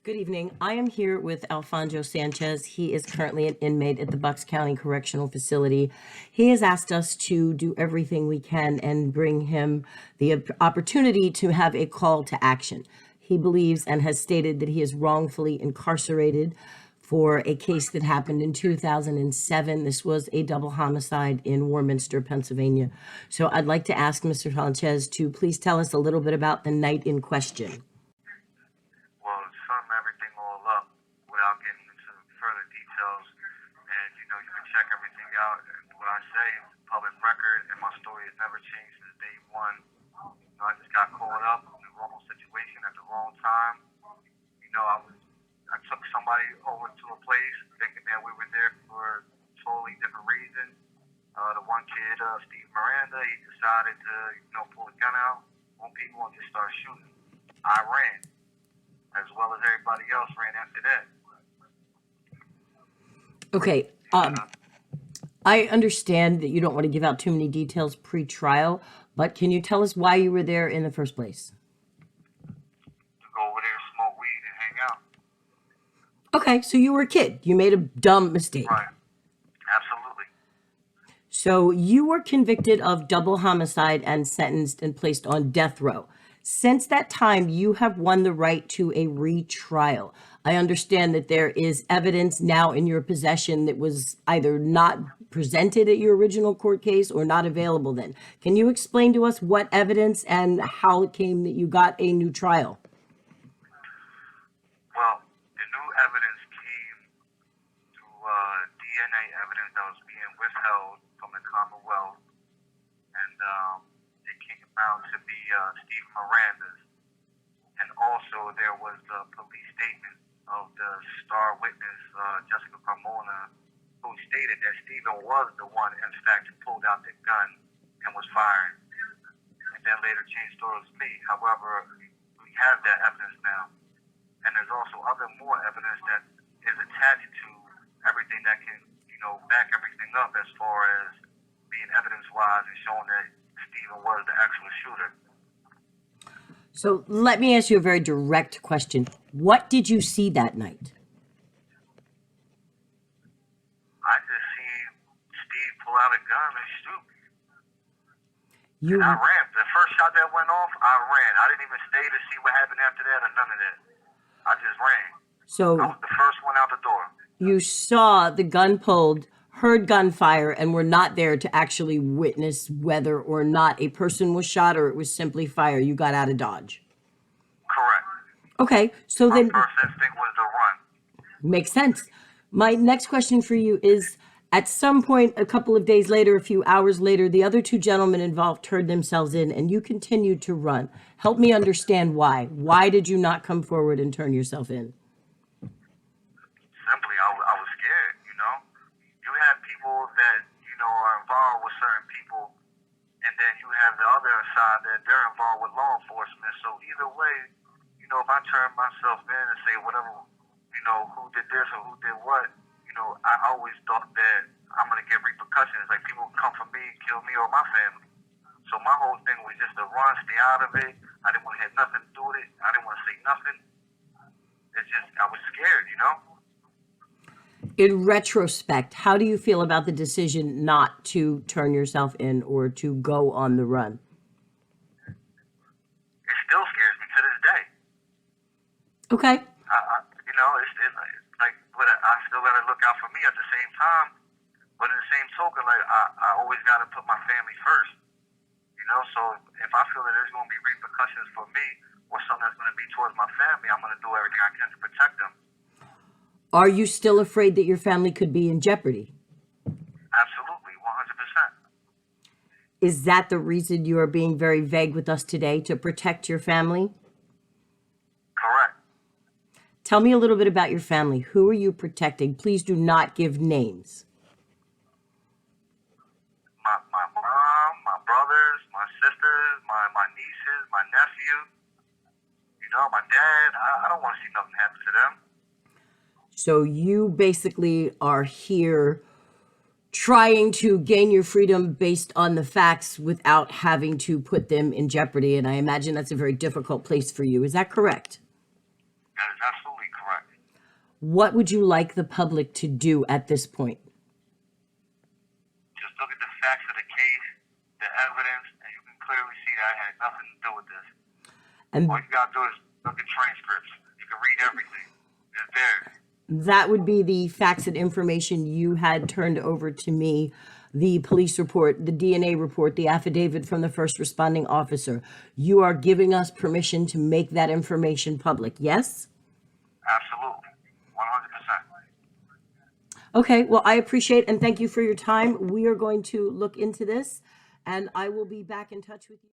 Good evening. I am here with Alfonzo Sanchez. He is currently an inmate at the Bucks County Correctional Facility. He has asked us to do everything we can and bring him the opportunity to have a call to action. He believes and has stated that he is wrongfully incarcerated for a case that happened in 2007. This was a double homicide in Warminster, Pennsylvania. So I'd like to ask Mr. Sanchez to please tell us a little bit about the night in question. Well, sum everything all up without getting into further details. And, you can check everything out. And what I say is public record, and my story has never changed since day one. I just got caught up in the wrong situation at the wrong time. I took somebody over to a place thinking that we were there for a totally different reason. The one kid, Steve Miranda, he decided to, pull a gun out on people and just start shooting. I ran, as well as everybody else ran after that. Okay. I understand that you don't want to give out too many details pre-trial, but can you tell us why you were there in the first place? To go over there, smoke weed, and hang out. Okay, so you were a kid. You made a dumb mistake. Right. Absolutely. So you were convicted of double homicide and sentenced and placed on death row. Since that time, you have won the right to a retrial. I understand that there is evidence now in your possession that was either not presented at your original court case or not available then. Can you explain to us what evidence and how it came that you got a new trial? Well, the new evidence came through DNA evidence that was being withheld from the Commonwealth, and it came out to be Steve Miranda's. And also there was the police statement of the star witness, Jessica Carmona, who stated that Stephen was the one, in fact, who pulled out the gun and was firing. And then later changed stories to me. However, we have that evidence now. And there's also more evidence that is attached to everything that can, back everything up as far as being evidence-wise and showing that Stephen was the actual shooter. So let me ask you a very direct question. What did you see that night? I just seen Steve pull out a gun and shoot. And I ran. The first shot that went off, I ran. I didn't even stay to see what happened after that or none of that. I just ran. So I was the first one out the door. You saw the gun pulled, heard gunfire, and were not there to actually witness whether or not a person was shot or it was simply fire. You got out of Dodge. Correct. Okay, so then My first instinct was to run. Makes sense. My next question for you is, at some point, a couple of days later, a few hours later, the other two gentlemen involved turned themselves in and you continued to run. Help me understand why. Why did you not come forward and turn yourself in? Simply, I was scared, You have people that, are involved with certain people, and then you have the other side that they're involved with law enforcement. So either way, if I turn myself in and say whatever, who did this or who did what, I always thought that I'm going to get repercussions. Like people come for me, kill me or my family. So my whole thing was just to run, stay out of it. I didn't want to have nothing to do with it. I didn't want to say nothing. It's just, I was scared, In retrospect, how do you feel about the decision not to turn yourself in or to go on the run? It still scares me to this day. Okay. It's like, but I still got to look out for me at the same time. But in the same token, I always got to put my family first. So if I feel that there's going to be repercussions for me or something that's going to be towards my family, I'm going to do everything I can to protect them. Are you still afraid that your family could be in jeopardy? Absolutely, 100%. Is that the reason you are being very vague with us today, to protect your family? Correct. Tell me a little bit about your family. Who are you protecting? Please do not give names. My mom, my brothers, my sisters, my nieces, my nephew, my dad. I don't want to see nothing happen to them. So you basically are here trying to gain your freedom based on the facts without having to put them in jeopardy. And I imagine that's a very difficult place for you. Is that correct? That is absolutely correct. What would you like the public to do at this point? Just look at the facts of the case, the evidence, and you can clearly see that I had nothing to do with this. And All you gotta do is look at transcripts. You can read everything. It's there. that would be the facts and information you had turned over to me, the police report, the DNA report, the affidavit from the first responding officer. You are giving us permission to make that information public, yes? Absolutely. 100%. Okay, well, I appreciate and thank you for your time. We are going to look into this, and I will be back in touch with you.